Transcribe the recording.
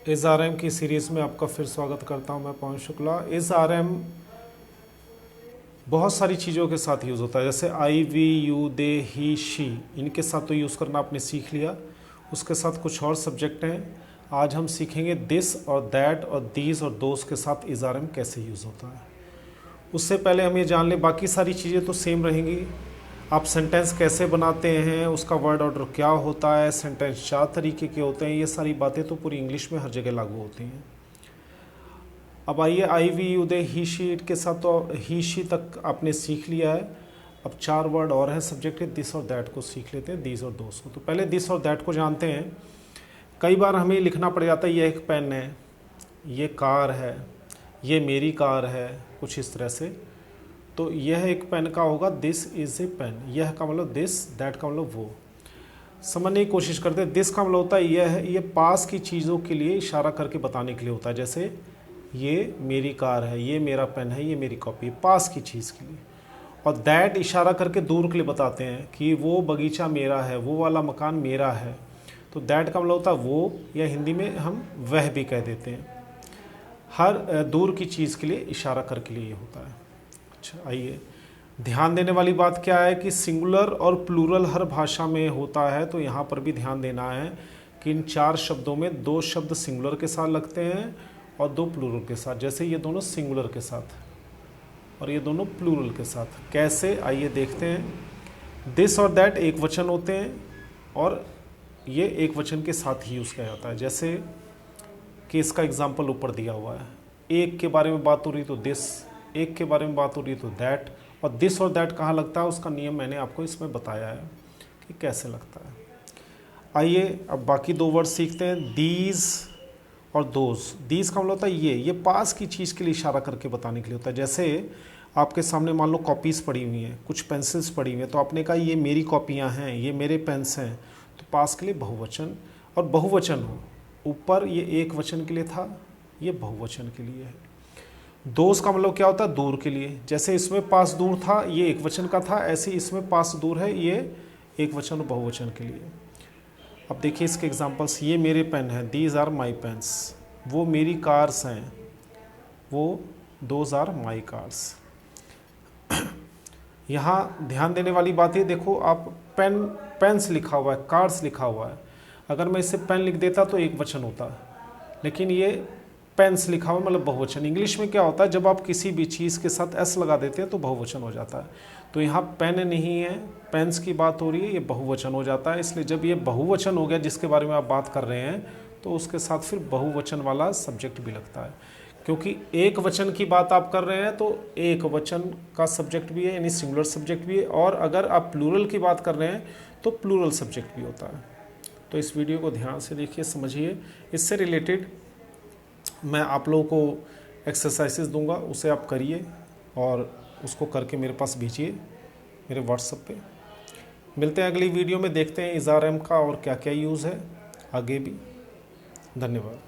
इस आरएम की सीरीज़ में आपका फिर स्वागत करता हूं। मैं पवन शुक्ला। इस आरएम बहुत सारी चीज़ों के साथ यूज़ होता है, जैसे I, we, you, they, he, she. इनके साथ तो यूज़ करना आपने सीख लिया। उसके साथ कुछ और सब्जेक्ट हैं। आज हम सीखेंगे दिस और दैट और दीज और दोस्त के साथ इस आरएम कैसे यूज़ होता है। उससे पहले हम ये जान लें, बाकी सारी चीज़ें तो सेम रहेंगी। आप सेंटेंस कैसे बनाते हैं, उसका वर्ड ऑर्डर क्या होता है, सेंटेंस 4 तरीके के होते हैं, ये सारी बातें तो पूरी इंग्लिश में हर जगह लागू होती हैं। अब आइए, I, we, you, they, he, she के साथ तो ही, शी तक आपने सीख लिया है। अब 4 वर्ड और हैं सब्जेक्ट के, दिस और दैट को सीख लेते हैं, दिस और दोस्त को। तो पहले दिस और दैट को जानते हैं। कई बार हमें लिखना पड़ जाता है, ये एक पेन है, ये कार है, ये मेरी कार है, कुछ इस तरह से। तो यह एक पेन का होगा, दिस इज़ ए पेन। यह का मतलब दिस, दैट का मतलब वो। समझने की कोशिश करते हैं। दिस का मतलब होता है यह है, ये पास की चीज़ों के लिए इशारा करके बताने के लिए होता है। जैसे ये मेरी कार है, ये मेरा पेन है, ये मेरी कॉपी है, पास की चीज़ के लिए। और दैट इशारा करके दूर के लिए बताते हैं कि वो बगीचा मेरा है, वो वाला मकान मेरा है। तो दैट का मतलब होता है वो, या हिंदी में हम वह भी कह देते हैं। हर दूर की चीज़ के लिए इशारा करके लिए होता है। अच्छा, आइए, ध्यान देने वाली बात क्या है कि सिंगुलर और प्लूरल हर भाषा में होता है। तो यहाँ पर भी ध्यान देना है कि इन 4 शब्दों में 2 शब्द सिंगुलर के साथ लगते हैं और 2 प्लूरल के साथ। जैसे ये दोनों सिंगुलर के साथ और ये दोनों प्लूरल के साथ। कैसे, आइए देखते हैं। दिस और दैट एक वचन होते हैं और ये एक वचन के साथ ही यूज़ किया जाता है। जैसे कि इसका एग्जाम्पल ऊपर दिया हुआ है, एक के बारे में बात हो रही तो दिस, एक के बारे में बात हो रही है तो दैट। और दिस और दैट कहाँ लगता है, उसका नियम मैंने आपको इसमें बताया है कि कैसे लगता है। आइए अब बाकी 2 वर्ड सीखते हैं, दीज और दोज। दीज का मतलब होता है ये पास की चीज़ के लिए इशारा करके बताने के लिए होता है। जैसे आपके सामने मान लो कॉपीज़ पड़ी हुई हैं, कुछ पेंसिल्स पड़ी हुई हैं, तो आपने कहा ये मेरी कॉपियाँ हैं, ये मेरे पेन्स हैं। तो पास के लिए बहुवचन, और बहुवचन हो। ऊपर ये एक वचन के लिए था, ये बहुवचन के लिए है। दोस्त का मतलब क्या होता है, दूर के लिए। जैसे इसमें पास दूर था, ये एक वचन का था, ऐसे इसमें पास दूर है, ये एक वचन और बहुवचन के लिए। अब देखिए इसके एग्जांपल्स, ये मेरे पेन हैं, दीज आर माई पेन्स। वो मेरी कार्स हैं, वो दोज आर माई कार्स। यहाँ ध्यान देने वाली बात है, देखो आप पेन्स लिखा हुआ है, कार्स लिखा हुआ है। अगर मैं इसे पेन लिख देता तो एक वचन होता, लेकिन ये पेन्स लिखा हुआ मतलब बहुवचन। इंग्लिश में क्या होता है, जब आप किसी भी चीज़ के साथ एस लगा देते हैं तो बहुवचन हो जाता है। तो यहाँ पेन नहीं है, पेन्स की बात हो रही है, ये बहुवचन हो जाता है। इसलिए जब ये बहुवचन हो गया जिसके बारे में आप बात कर रहे हैं, तो उसके साथ फिर बहुवचन वाला सब्जेक्ट भी लगता है। क्योंकि एक वचन की बात आप कर रहे हैं तो एक वचन का सब्जेक्ट भी है, यानी सिंगुलर सब्जेक्ट भी है। और अगर आप प्लूरल की बात कर रहे हैं तो प्लूरल सब्जेक्ट भी होता है। तो इस वीडियो को ध्यान से देखिए, समझिए। इससे रिलेटेड मैं आप लोगों को एक्सरसाइजेस दूंगा, उसे आप करिए और उसको करके मेरे पास भेजिए मेरे व्हाट्सएप पे। मिलते हैं अगली वीडियो में, देखते हैं इस आरएम का और क्या क्या यूज़ है आगे भी। धन्यवाद।